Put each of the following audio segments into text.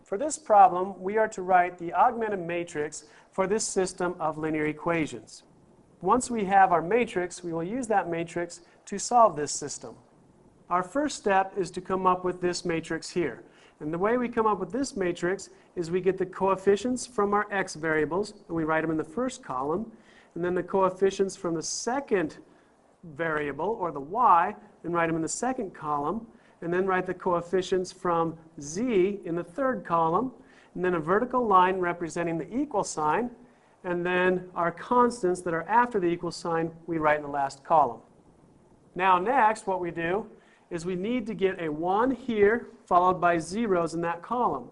For this problem, we are to write the augmented matrix for this system of linear equations. Once we have our matrix, we will use that matrix to solve this system. Our first step is to come up with this matrix here. And the way we come up with this matrix is we get the coefficients from our x variables, and we write them in the first column, and then the coefficients from the second variable, or the y, and write them in the second column, and then write the coefficients from z in the third column, and then a vertical line representing the equal sign, and then our constants that are after the equal sign we write in the last column. Now next, what we do is we need to get a 1 here followed by zeros in that column.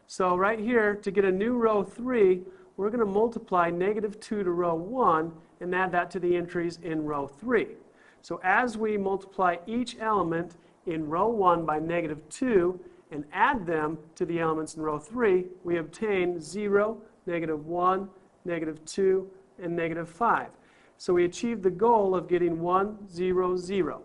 So right here, to get a new row 3, we're going to multiply -2 to row 1 and add that to the entries in row 3. So as we multiply each element in row 1 by -2 and add them to the elements in row 3, we obtain 0, -1, -2, and -5. So we achieved the goal of getting 1, 0, 0.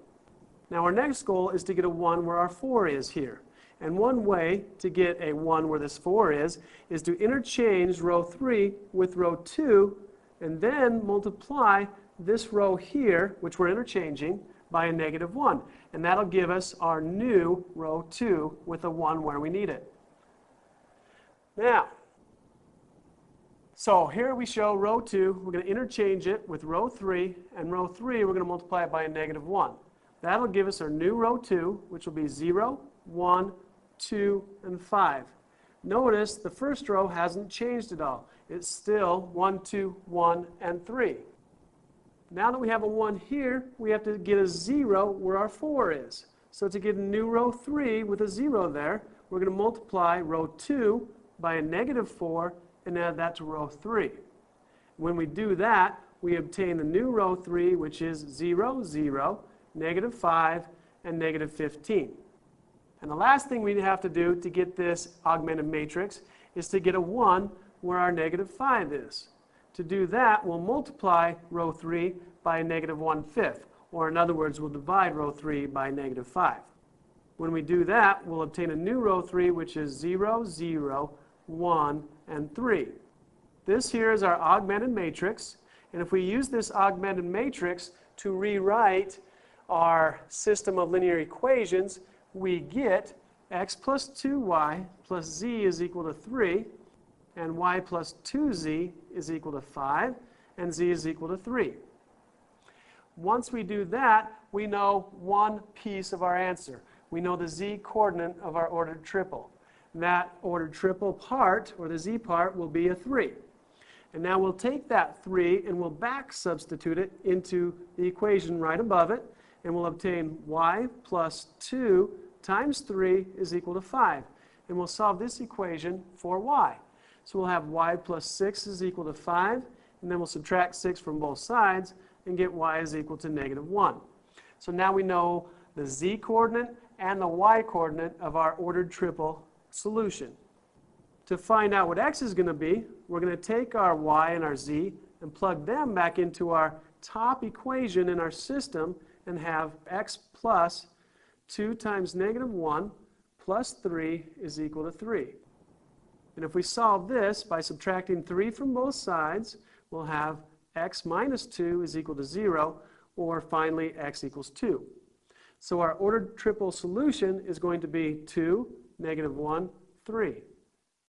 Now our next goal is to get a 1 where our 4 is here. And one way to get a 1 where this 4 is to interchange row 3 with row 2 and then multiply this row here, which we're interchanging, by a -1. And that'll give us our new row 2 with a 1 where we need it. Now, so here we show row 2. We're going to interchange it with row 3, and row 3 we're going to multiply it by a -1. That'll give us our new row 2, which will be 0, 1, 2, and 5. Notice the first row hasn't changed at all. It's still 1, 2, 1, and 3. Now that we have a 1 here, we have to get a 0 where our 4 is. So to get a new row 3 with a 0 there, we're going to multiply row 2 by a -4 and add that to row 3. When we do that, we obtain the new row 3, which is 0, 0, -5, and -15. And the last thing we have to do to get this augmented matrix is to get a 1 where our -5 is. To do that, we'll multiply row 3 by a -1/5, or in other words, we'll divide row 3 by -5. When we do that, we'll obtain a new row 3, which is 0, 0, 1, and 3. This here is our augmented matrix, and if we use this augmented matrix to rewrite our system of linear equations, we get x plus 2y plus z is equal to 3, and y plus 2z is equal to 5, and z is equal to 3. Once we do that, we know one piece of our answer. We know the z coordinate of our ordered triple. And that ordered triple part, or the z part, will be a 3. And now we'll take that 3 and we'll back substitute it into the equation right above it, and we'll obtain y plus 2 times 3 is equal to 5. And we'll solve this equation for y. So we'll have y plus 6 is equal to 5, and then we'll subtract 6 from both sides and get y is equal to -1. So now we know the z coordinate and the y coordinate of our ordered triple solution. To find out what x is going to be, we're going to take our y and our z and plug them back into our top equation in our system and have x plus 2 times -1 plus 3 is equal to 3. And if we solve this by subtracting 3 from both sides, we'll have x minus 2 is equal to 0, or finally x equals 2. So our ordered triple solution is going to be 2, -1, 3.